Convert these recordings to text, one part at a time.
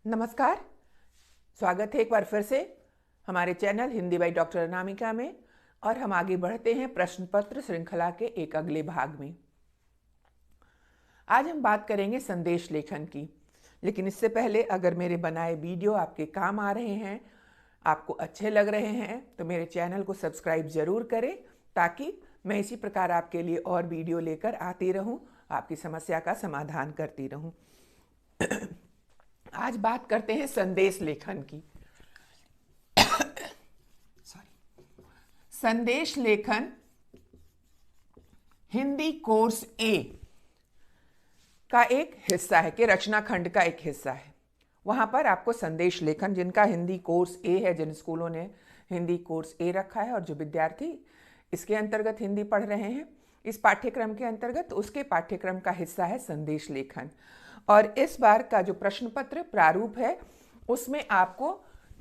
नमस्कार। स्वागत है एक बार फिर से हमारे channel Hindi by doctor Anamika में। और हम आगे बढ़ते हैं प्रश्न पत्र श्रृंखला के एक अगले भाग में। आज हम बात करेंगे संदेश लेखन की, लेकिन इससे पहले अगर मेरे बनाए वीडियो आपके काम आ रहे हैं, आपको अच्छे लग रहे हैं, तो मेरे चैनल को सब्सक्राइब जरूर करें, ताकि मैं इसी प्रकार आपके लिए और वीडियो लेकर आती रहूं, आपकी समस्या का समाधान करती रहूं। आज बात करते हैं संदेश लेखन की। संदेश लेखन हिंदी कोर्स ए का एक हिस्सा है कि रचना खंड का एक हिस्सा है। वहां पर आपको संदेश लेखन, जिनका हिंदी कोर्स ए है, जिन स्कूलों ने हिंदी कोर्स ए रखा है और जो विद्यार्थी इसके अंतर्गत हिंदी पढ़ रहे हैं, इस पाठ्यक्रम के अंतर्गत, उसके पाठ्यक्रम का हिस्सा है संदेश लेखन। और इस बार का जो प्रश्न पत्र प्रारूप है, उसमें आपको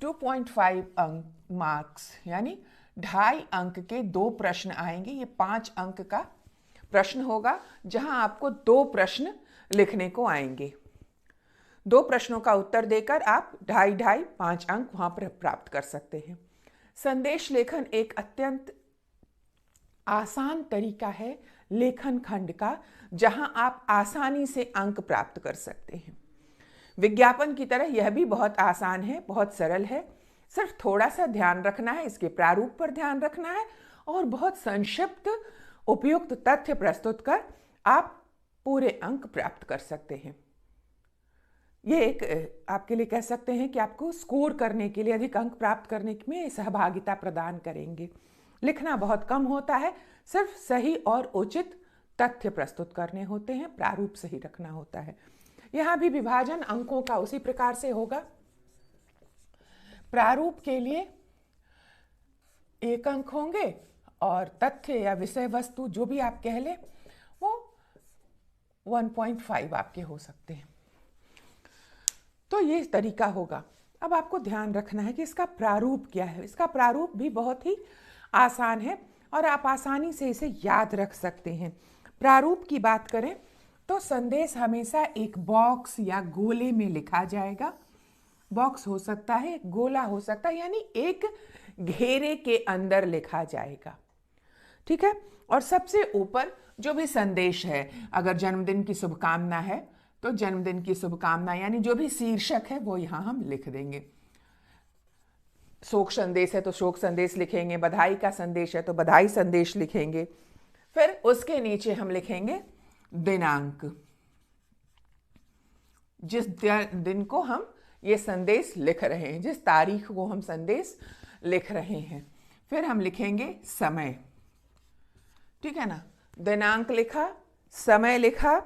2.5 अंक मार्क्स यानी 2.5 अंक के 2 प्रश्न आएंगे। ये 5 अंक का प्रश्न होगा, जहां आपको 2 प्रश्न लिखने को आएंगे। 2 प्रश्नों का उत्तर देकर आप 2.5 5 अंक वहां पर प्राप्त कर सकते हैं। संदेश लेखन एक अत्यंत आसान तरीका है लेखन खंड का, जहां आप आसानी से अंक प्राप्त कर सकते हैं। विज्ञापन की तरह यह भी बहुत आसान है, बहुत सरल है। सिर्फ थोड़ा सा ध्यान रखना है, इसके प्रारूप पर ध्यान रखना है और बहुत संक्षिप्त उपयुक्त तथ्य प्रस्तुत कर आप पूरे अंक प्राप्त कर सकते हैं। ये एक आपके लिए कह सकते हैं कि आपको स्कोर करने के लिए, अधिक अंक प्राप्त करने में सहभागिता प्रदान करेंगे। लिखना बहुत कम होता है, सिर्फ सही और उचित तथ्य प्रस्तुत करने होते हैं, प्रारूप सही रखना होता है। यहां भी विभाजन अंकों का उसी प्रकार से होगा। प्रारूप के लिए 1 अंक होंगे और तथ्य या विषय वस्तु जो भी आप कह लें, वो 1.5 आपके हो सकते हैं। तो ये तरीका होगा। अब आपको ध्यान रखना है कि इसका प्रारूप क्या है। इसका प्रारूप भी बहुत ही आसान है और आप आसानी से इसे याद रख सकते हैं। प्रारूप की बात करें तो संदेश हमेशा एक बॉक्स या गोले में लिखा जाएगा। बॉक्स हो सकता है, गोला हो सकता है, यानी एक घेरे के अंदर लिखा जाएगा। ठीक है। और सबसे ऊपर जो भी संदेश है, अगर जन्मदिन की शुभकामना है तो जन्मदिन की शुभकामना, यानी जो भी शीर्षक है वो यहां हम लिख देंगे। शोक संदेश है तो शोक संदेश लिखेंगे, बधाई का संदेश है तो बधाई संदेश लिखेंगे। फिर उसके नीचे हम लिखेंगे दिनांक, जिस दिन को हम ये संदेश लिख रहे हैं, जिस तारीख को हम संदेश लिख रहे हैं। फिर हम लिखेंगे समय। ठीक है ना, दिनांक लिखा, समय लिखा।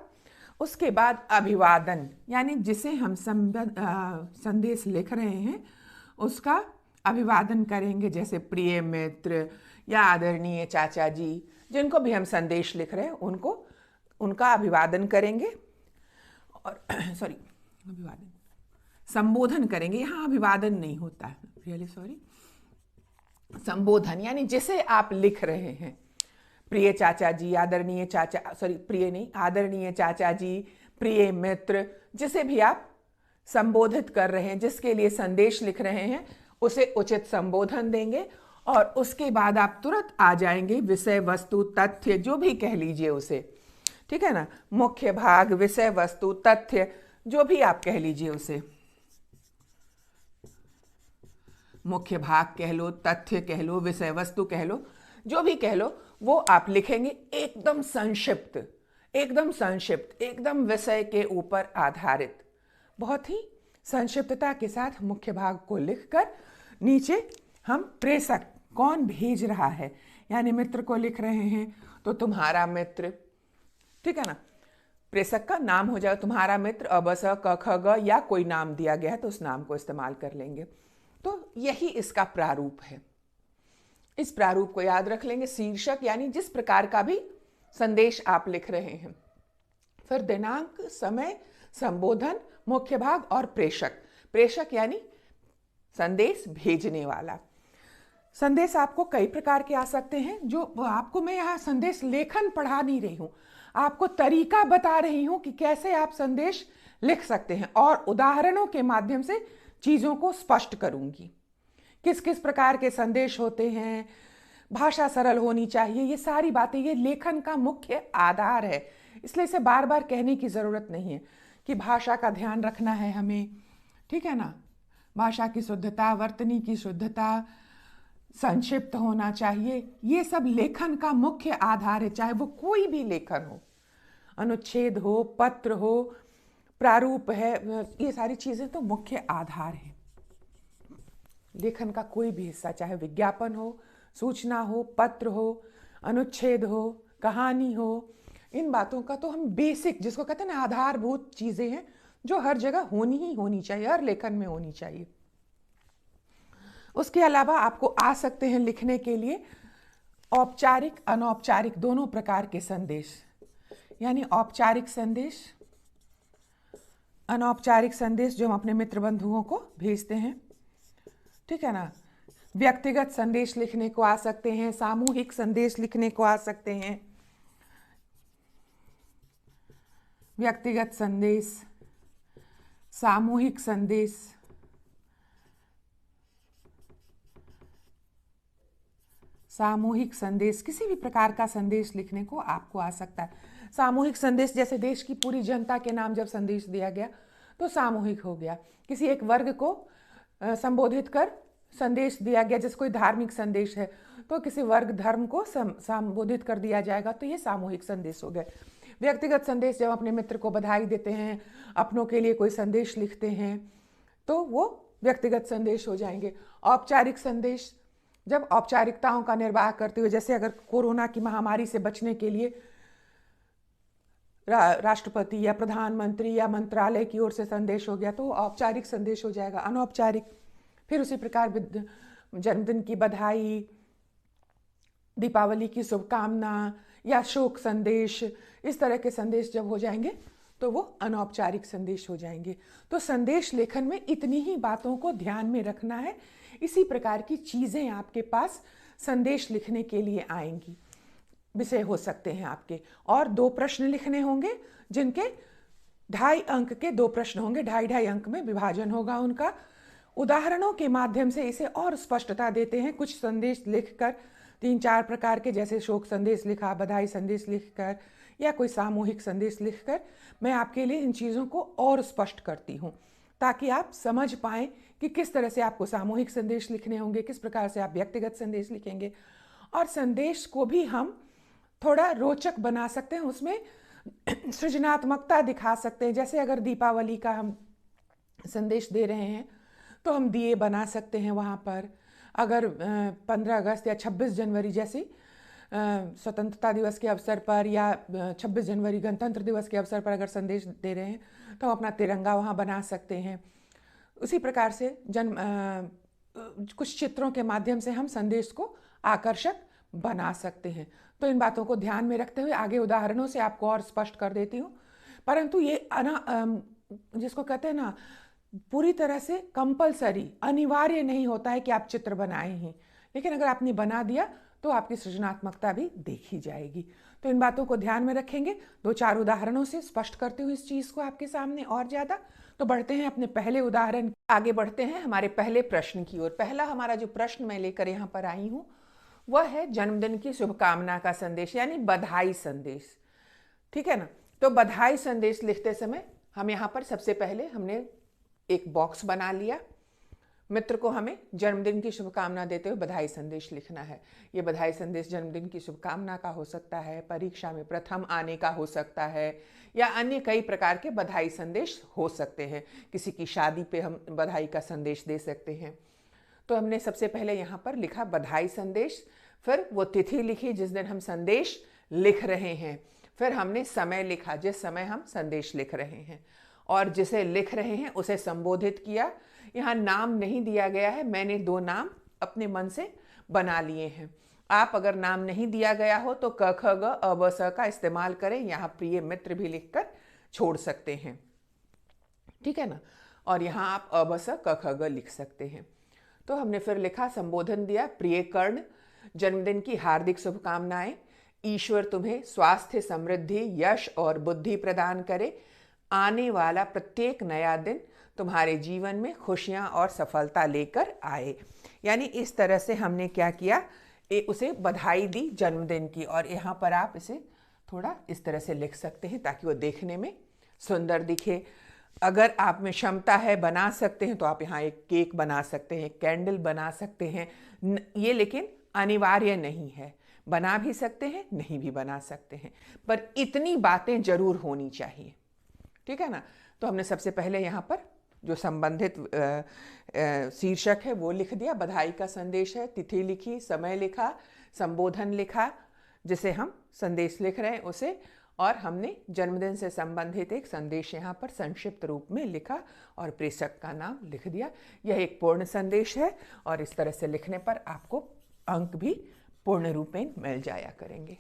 उसके बाद अभिवादन, यानी जिसे हम संदेश लिख रहे हैं उसका अभिवादन करेंगे, जैसे प्रिय मित्र या आदरणीय चाचा जी, जिनको भी हम संदेश लिख रहे हैं उनका अभिवादन करेंगे। और अभिवादन, संबोधन करेंगे। यहाँ अभिवादन नहीं होता है, रियली सॉरी। संबोधन यानी जिसे आप लिख रहे हैं, प्रिय चाचा जी, आदरणीय चाचा, प्रिय नहीं, आदरणीय चाचा जी, प्रिय मित्र, जिसे भी आप संबोधित कर रहे हैं, जिसके लिए संदेश लिख रहे हैं, उसे उचित संबोधन देंगे। और उसके बाद आप तुरंत आ जाएंगे विषय वस्तु तथ्य, जो भी कह लीजिए उसे। ठीक है ना, मुख्य भाग, विषय वस्तु तथ्य, जो भी आप कह लीजिए उसे। मुख्य भाग कह लो, तथ्य कह लो, विषय वस्तु कह लो, जो भी कह लो, वो आप लिखेंगे एकदम संक्षिप्त, एकदम संक्षिप्त, एकदम विषय के ऊपर आधारित। बहुत ही संक्षिप्तता के साथ मुख्य भाग को लिखकर नीचे हम प्रेषक, कौन भेज रहा है, यानी मित्र को लिख रहे हैं तो तुम्हारा मित्र। ठीक है ना, प्रेषक का नाम हो जाए तुम्हारा मित्र, अ ब स क ख ग, या कोई नाम दिया गया है तो उस नाम को इस्तेमाल कर लेंगे। तो यही इसका प्रारूप है। इस प्रारूप को याद रख लेंगे। शीर्षक यानी जिस प्रकार का भी संदेश आप लिख रहे हैं, फिर दिनांक, समय, संबोधन, मुख्य भाग और प्रेषक। प्रेषक यानी संदेश भेजने वाला। संदेश आपको कई प्रकार के आ सकते हैं, जो आपको मैं यहाँ संदेश लेखन पढ़ा नहीं रही हूँ, आपको तरीका बता रही हूँ कि कैसे आप संदेश लिख सकते हैं और उदाहरणों के माध्यम से चीज़ों को स्पष्ट करूंगी। किस किस प्रकार के संदेश होते हैं, भाषा सरल होनी चाहिए, ये सारी बातें ये लेखन का मुख्य आधार है। इसलिए इसे बार बार कहने की ज़रूरत नहीं है कि भाषा का ध्यान रखना है हमें, ठीक है ना। भाषा की शुद्धता, वर्तनी की शुद्धता, संक्षिप्त होना चाहिए, ये सब लेखन का मुख्य आधार है। चाहे वो कोई भी लेखन हो, अनुच्छेद हो, पत्र हो, प्रारूप है, ये सारी चीज़ें तो मुख्य आधार है लेखन का। कोई भी हिस्सा, चाहे विज्ञापन हो, सूचना हो, पत्र हो, अनुच्छेद हो, कहानी हो, इन बातों का तो हम बेसिक, जिसको कहते हैं ना आधारभूत चीज़ें हैं, जो हर जगह होनी ही होनी चाहिए, हर लेखन में होनी चाहिए। उसके अलावा आपको आ सकते हैं लिखने के लिए औपचारिक, अनौपचारिक दोनों प्रकार के संदेश, यानी औपचारिक संदेश, अनौपचारिक संदेश जो हम अपने मित्र बंधुओं को भेजते हैं, ठीक है ना। व्यक्तिगत संदेश लिखने को आ सकते हैं, सामूहिक संदेश लिखने को आ सकते हैं। व्यक्तिगत संदेश, सामूहिक संदेश, सामूहिक संदेश, किसी भी प्रकार का संदेश लिखने को आपको आ सकता है। सामूहिक संदेश जैसे देश की पूरी जनता के नाम जब संदेश दिया गया तो सामूहिक हो गया। किसी एक वर्ग को संबोधित कर संदेश दिया गया, जैसे कोई धार्मिक संदेश है तो किसी वर्ग धर्म को संबोधित कर दिया जाएगा, तो ये सामूहिक संदेश हो गए। व्यक्तिगत संदेश जब अपने मित्र को बधाई देते हैं, अपनों के लिए कोई संदेश लिखते हैं, तो वो व्यक्तिगत संदेश हो जाएंगे। औपचारिक संदेश जब औपचारिकताओं का निर्वाह करते हुए, जैसे अगर कोरोना की महामारी से बचने के लिए राष्ट्रपति या प्रधानमंत्री या मंत्रालय की ओर से संदेश हो गया तो औपचारिक संदेश हो जाएगा। अनौपचारिक फिर उसी प्रकार जन्मदिन की बधाई, दीपावली की शुभकामना या शोक संदेश, इस तरह के संदेश जब हो जाएंगे तो वो अनौपचारिक संदेश हो जाएंगे। तो संदेश लेखन में इतनी ही बातों को ध्यान में रखना है। इसी प्रकार की चीज़ें आपके पास संदेश लिखने के लिए आएंगी। विषय हो सकते हैं आपके, और 2 प्रश्न लिखने होंगे जिनके 2.5 अंक के 2 प्रश्न होंगे, 2.5 अंक में विभाजन होगा उनका। उदाहरणों के माध्यम से इसे और स्पष्टता देते हैं। कुछ संदेश लिखकर 3-4 प्रकार के, जैसे शोक संदेश लिखा, बधाई संदेश लिखकर या कोई सामूहिक संदेश लिखकर, मैं आपके लिए इन चीज़ों को और स्पष्ट करती हूँ ताकि आप समझ पाएँ कि किस तरह से आपको सामूहिक संदेश लिखने होंगे, किस प्रकार से आप व्यक्तिगत संदेश लिखेंगे। और संदेश को भी हम थोड़ा रोचक बना सकते हैं, उसमें सृजनात्मकता दिखा सकते हैं। जैसे अगर दीपावली का हम संदेश दे रहे हैं तो हम दिए बना सकते हैं वहाँ पर। अगर 15 अगस्त या 26 जनवरी जैसी स्वतंत्रता दिवस के अवसर पर या 26 जनवरी गणतंत्र दिवस के अवसर पर अगर संदेश दे रहे हैं तो हम अपना तिरंगा वहाँ बना सकते हैं। उसी प्रकार से कुछ चित्रों के माध्यम से हम संदेश को आकर्षक बना सकते हैं। तो इन बातों को ध्यान में रखते हुए आगे उदाहरणों से आपको और स्पष्ट कर देती हूँ। परंतु ये जिसको कहते हैं ना, पूरी तरह से कंपलसरी, अनिवार्य नहीं होता है कि आप चित्र बनाए ही, लेकिन अगर आपने बना दिया तो आपकी सृजनात्मकता भी देखी जाएगी। तो इन बातों को ध्यान में रखेंगे। 2-4 उदाहरणों से स्पष्ट करते हुए इस चीज़ को आपके सामने और ज़्यादा। तो बढ़ते हैं अपने पहले उदाहरण, आगे बढ़ते हैं हमारे पहले प्रश्न की ओर। पहला हमारा जो प्रश्न मैं लेकर यहाँ पर आई हूँ वह है जन्मदिन की शुभकामना का संदेश, यानी बधाई संदेश, ठीक है ना। तो बधाई संदेश लिखते समय हम यहाँ पर सबसे पहले हमने एक बॉक्स बना लिया। मित्र को हमें जन्मदिन की शुभकामना देते हुए बधाई संदेश लिखना है। ये बधाई संदेश जन्मदिन की शुभकामना का हो सकता है, परीक्षा में प्रथम आने का हो सकता है, या अन्य कई प्रकार के बधाई संदेश हो सकते हैं। किसी की शादी पे हम बधाई का संदेश दे सकते हैं। तो हमने सबसे पहले यहाँ पर लिखा बधाई संदेश, फिर वो तिथि लिखी जिस दिन हम संदेश लिख रहे हैं, फिर हमने समय लिखा जिस समय हम संदेश लिख रहे हैं, और जिसे लिख रहे हैं उसे संबोधित किया। यहाँ नाम नहीं दिया गया है, मैंने 2 नाम अपने मन से बना लिए हैं। आप अगर नाम नहीं दिया गया हो तो क ख ग अ ब स का इस्तेमाल करें, यहाँ प्रिय मित्र भी लिखकर छोड़ सकते हैं, ठीक है ना। और यहाँ आप अ ब स क ख ग लिख सकते हैं। तो हमने फिर लिखा, संबोधन दिया, प्रिय कर्ण, जन्मदिन की हार्दिक शुभकामनाएं, ईश्वर तुम्हें स्वास्थ्य, समृद्धि, यश और बुद्धि प्रदान करे, आने वाला प्रत्येक नया दिन तुम्हारे जीवन में खुशियां और सफलता लेकर आए। यानी इस तरह से हमने क्या किया, उसे बधाई दी जन्मदिन की। और यहाँ पर आप इसे थोड़ा इस तरह से लिख सकते हैं ताकि वो देखने में सुंदर दिखे। अगर आप में क्षमता है, बना सकते हैं, तो आप यहाँ एक केक बना सकते हैं, कैंडल बना सकते हैं। ये लेकिन अनिवार्य नहीं है, बना भी सकते हैं, नहीं भी बना सकते हैं, पर इतनी बातें जरूर होनी चाहिए। ठीक है ना। तो हमने सबसे पहले यहाँ पर जो संबंधित शीर्षक है वो लिख दिया, बधाई का संदेश है, तिथि लिखी, समय लिखा, संबोधन लिखा जिसे हम संदेश लिख रहे हैं उसे, और हमने जन्मदिन से संबंधित एक संदेश यहाँ पर संक्षिप्त रूप में लिखा और प्रेषक का नाम लिख दिया। यह एक पूर्ण संदेश है और इस तरह से लिखने पर आपको अंक भी पूर्ण रूप में मिल जाया करेंगे।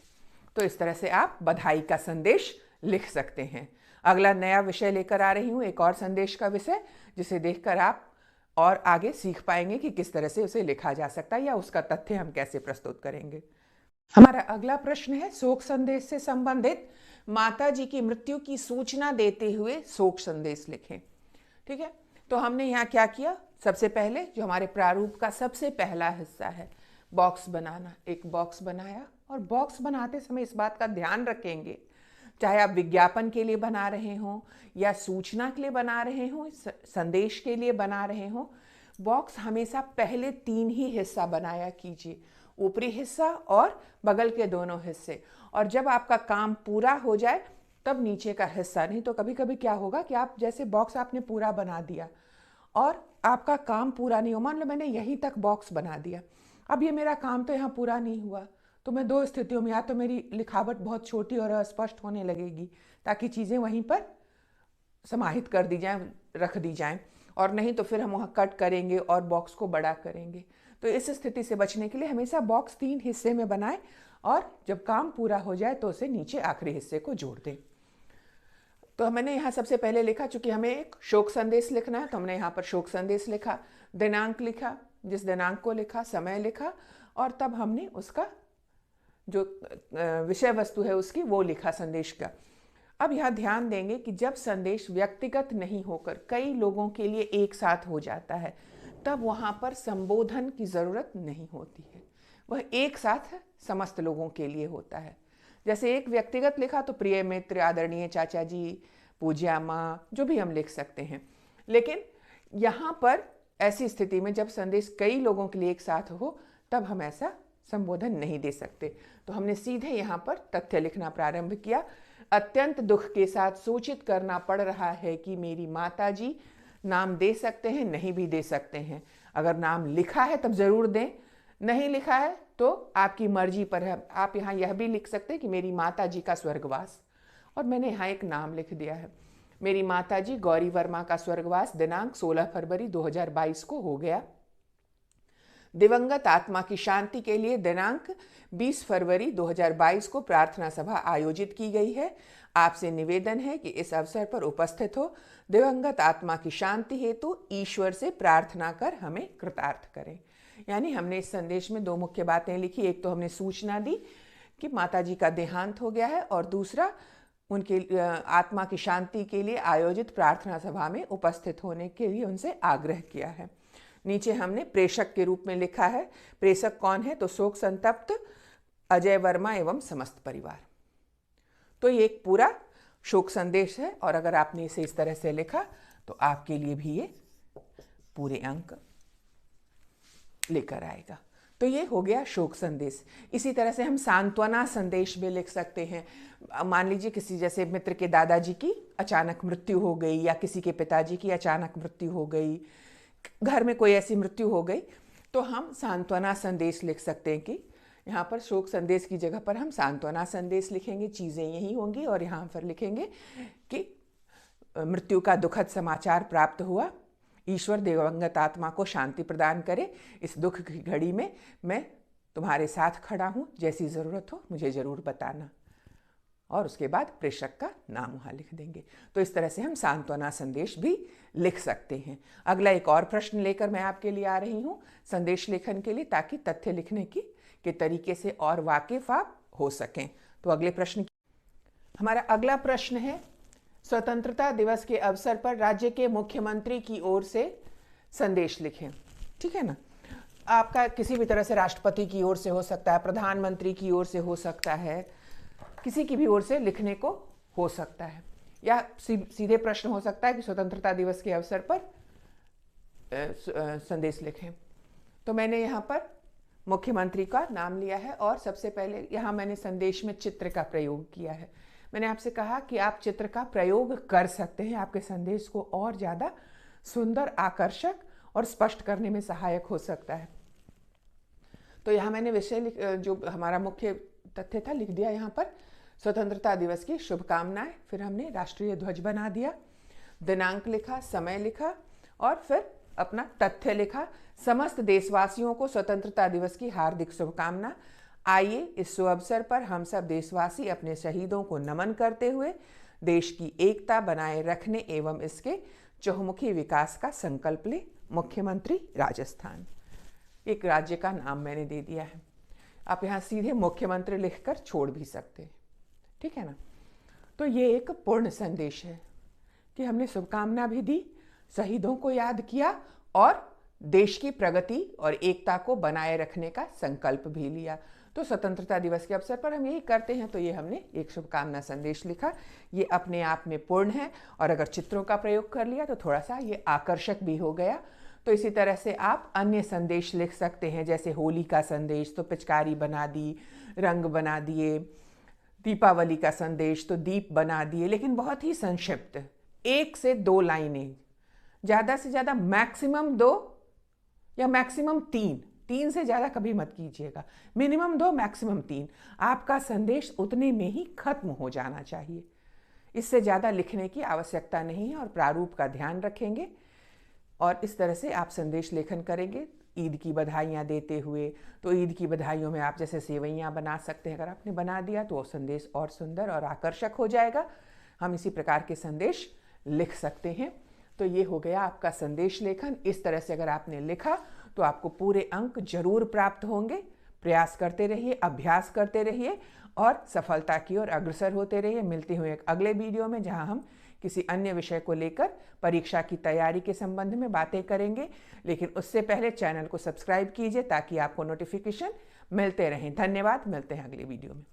तो इस तरह से आप बधाई का संदेश लिख सकते हैं। अगला नया विषय लेकर आ रही हूँ, एक और संदेश का विषय, जिसे देखकर आप और आगे सीख पाएंगे कि किस तरह से उसे लिखा जा सकता है या उसका तथ्य हम कैसे प्रस्तुत करेंगे। हमारा अगला प्रश्न है, शोक संदेश से संबंधित माता जी की मृत्यु की सूचना देते हुए शोक संदेश लिखें। ठीक है। तो हमने यहाँ क्या किया, सबसे पहले जो हमारे प्रारूप का सबसे पहला हिस्सा है, बॉक्स बनाना। एक बॉक्स बनाया और बॉक्स बनाते समय इस बात का ध्यान रखेंगे, चाहे आप विज्ञापन के लिए बना रहे हों या सूचना के लिए बना रहे हों, संदेश के लिए बना रहे हों, बॉक्स हमेशा पहले 3 ही हिस्सा बनाया कीजिए, ऊपरी हिस्सा और बगल के दोनों हिस्से। और जब आपका काम पूरा हो जाए तब नीचे का हिस्सा। नहीं तो कभी कभी क्या होगा कि आप जैसे बॉक्स आपने पूरा बना दिया और आपका काम पूरा नहीं हो, मान लो मैंने यहीं तक बॉक्स बना दिया, अब ये मेरा काम तो यहाँ पूरा नहीं हुआ, तो मैं 2 स्थितियों में, या तो मेरी लिखावट बहुत छोटी और अस्पष्ट होने लगेगी ताकि चीज़ें वहीं पर समाहित कर दी जाएं, रख दी जाएं, और नहीं तो फिर हम वहाँ कट करेंगे और बॉक्स को बड़ा करेंगे। तो इस स्थिति से बचने के लिए हमेशा बॉक्स 3 हिस्से में बनाएं और जब काम पूरा हो जाए तो उसे नीचे आखिरी हिस्से को जोड़ दें। तो मैंने यहाँ सबसे पहले लिखा, चूंकि हमें एक शोक संदेश लिखना है तो हमने यहाँ पर शोक संदेश लिखा, दिनांक लिखा, जिस दिनांक को लिखा, समय लिखा, और तब हमने उसका जो विषय वस्तु है उसकी वो लिखा संदेश का। अब यहाँ ध्यान देंगे कि जब संदेश व्यक्तिगत नहीं होकर कई लोगों के लिए एक साथ हो जाता है तब वहाँ पर संबोधन की ज़रूरत नहीं होती है, वह एक साथ समस्त लोगों के लिए होता है। जैसे एक व्यक्तिगत लिखा तो प्रिय मित्र, आदरणीय चाचा जी, पूज्या माँ, जो भी हम लिख सकते हैं। लेकिन यहाँ पर ऐसी स्थिति में जब संदेश कई लोगों के लिए एक साथ हो तब हम ऐसा संबोधन नहीं दे सकते। तो हमने सीधे यहाँ पर तथ्य लिखना प्रारंभ किया, अत्यंत दुख के साथ सूचित करना पड़ रहा है कि मेरी माता जी, नाम दे सकते हैं, नहीं भी दे सकते हैं। अगर नाम लिखा है तब जरूर दें, नहीं लिखा है तो आपकी मर्जी पर है। आप यहाँ यह भी लिख सकते हैं कि मेरी माता जी का स्वर्गवास, और मैंने यहाँ एक नाम लिख दिया है, मेरी माता जी गौरी वर्मा का स्वर्गवास दिनांक 16 फरवरी 2022 को हो गया। दिवंगत आत्मा की शांति के लिए दिनांक 20 फरवरी 2022 को प्रार्थना सभा आयोजित की गई है। आपसे निवेदन है कि इस अवसर पर उपस्थित हो, दिवंगत आत्मा की शांति हेतु ईश्वर से प्रार्थना कर हमें कृतार्थ करें। यानी हमने इस संदेश में 2 मुख्य बातें लिखी, एक तो हमने सूचना दी कि माताजी का देहांत हो गया है, और दूसरा उनके आत्मा की शांति के लिए आयोजित प्रार्थना सभा में उपस्थित होने के लिए उनसे आग्रह किया है। नीचे हमने प्रेषक के रूप में लिखा है, प्रेषक कौन है, तो शोक संतप्त अजय वर्मा एवं समस्त परिवार। तो ये एक पूरा शोक संदेश है, और अगर आपने इसे इस तरह से लिखा तो आपके लिए भी ये पूरे अंक लेकर आएगा। तो ये हो गया शोक संदेश। इसी तरह से हम सांत्वना संदेश भी लिख सकते हैं। मान लीजिए किसी, जैसे मित्र के दादाजी की अचानक मृत्यु हो गई या किसी के पिताजी की अचानक मृत्यु हो गई, घर में कोई ऐसी मृत्यु हो गई, तो हम सांत्वना संदेश लिख सकते हैं कि यहाँ पर शोक संदेश की जगह पर हम सांत्वना संदेश लिखेंगे, चीज़ें यही होंगी, और यहाँ पर लिखेंगे कि मृत्यु का दुखद समाचार प्राप्त हुआ, ईश्वर दिवंगत आत्मा को शांति प्रदान करे, इस दुख की घड़ी में मैं तुम्हारे साथ खड़ा हूँ, जैसी ज़रूरत हो मुझे ज़रूर बताना, और उसके बाद प्रेषक का नाम वहाँ लिख देंगे। तो इस तरह से हम सांत्वना संदेश भी लिख सकते हैं। अगला एक और प्रश्न लेकर मैं आपके लिए आ रही हूँ संदेश लेखन के लिए, ताकि तथ्य लिखने के तरीके से और वाकिफ आप हो सकें। तो अगले प्रश्न, हमारा अगला प्रश्न है, स्वतंत्रता दिवस के अवसर पर राज्य के मुख्यमंत्री की ओर से संदेश लिखें। ठीक है ना, आपका किसी भी तरह से राष्ट्रपति की ओर से हो सकता है, प्रधानमंत्री की ओर से हो सकता है, किसी की भी ओर से लिखने को हो सकता है, या सीधे प्रश्न हो सकता है कि स्वतंत्रता दिवस के अवसर पर संदेश लिखें। तो मैंने यहाँ पर मुख्यमंत्री का नाम लिया है और सबसे पहले यहाँ मैंने संदेश में चित्र का प्रयोग किया है। मैंने आपसे कहा कि आप चित्र का प्रयोग कर सकते हैं, आपके संदेश को और ज़्यादा सुंदर, आकर्षक और स्पष्ट करने में सहायक हो सकता है। तो यहाँ मैंने विषय जो हमारा मुख्य तथ्य था लिख दिया यहाँ पर, स्वतंत्रता दिवस की शुभकामनाएं। फिर हमने राष्ट्रीय ध्वज बना दिया, दिनांक लिखा, समय लिखा और फिर अपना तथ्य लिखा। समस्त देशवासियों को स्वतंत्रता दिवस की हार्दिक शुभकामना। आइए इस शुभ अवसर पर हम सब देशवासी अपने शहीदों को नमन करते हुए देश की एकता बनाए रखने एवं इसके चहुमुखी विकास का संकल्प लें। मुख्यमंत्री राजस्थान, एक राज्य का नाम मैंने दे दिया है। आप यहाँ सीधे मुख्यमंत्री लिखकर छोड़ भी सकते हैं, ठीक है ना। तो ये एक पूर्ण संदेश है कि हमने शुभकामना भी दी, शहीदों को याद किया और देश की प्रगति और एकता को बनाए रखने का संकल्प भी लिया। तो स्वतंत्रता दिवस के अवसर पर हम यही करते हैं, तो ये हमने एक शुभकामना संदेश लिखा। ये अपने आप में पूर्ण है और अगर चित्रों का प्रयोग कर लिया तो थोड़ा सा ये आकर्षक भी हो गया। तो इसी तरह से आप अन्य संदेश लिख सकते हैं, जैसे होली का संदेश तो पिचकारी बना दी, रंग बना दिए, दीपावली का संदेश तो दीप बना दिए, लेकिन बहुत ही संक्षिप्त, 1 से 2 लाइनें, ज़्यादा से ज़्यादा मैक्सिमम 2 या मैक्सिमम 3 से ज़्यादा कभी मत कीजिएगा। Minimum 2, maximum 3। आपका संदेश उतने में ही खत्म हो जाना चाहिए, इससे ज़्यादा लिखने की आवश्यकता नहीं है। और प्रारूप का ध्यान रखेंगे और इस तरह से आप संदेश लेखन करेंगे। ईद की बधाइयाँ देते हुए, तो ईद की बधाइयों में आप जैसे सेवइयाँ बना सकते हैं, अगर आपने बना दिया तो वो संदेश और सुंदर और आकर्षक हो जाएगा। हम इसी प्रकार के संदेश लिख सकते हैं। तो ये हो गया आपका संदेश लेखन। इस तरह से अगर आपने लिखा तो आपको पूरे अंक जरूर प्राप्त होंगे। प्रयास करते रहिए, अभ्यास करते रहिए और सफलता की ओर अग्रसर होते रहिए। मिलते हुए एक अगले वीडियो में, जहां हम किसी अन्य विषय को लेकर परीक्षा की तैयारी के संबंध में बातें करेंगे। लेकिन उससे पहले चैनल को सब्सक्राइब कीजिए ताकि आपको नोटिफिकेशन मिलते रहें। धन्यवाद, मिलते हैं अगले वीडियो में।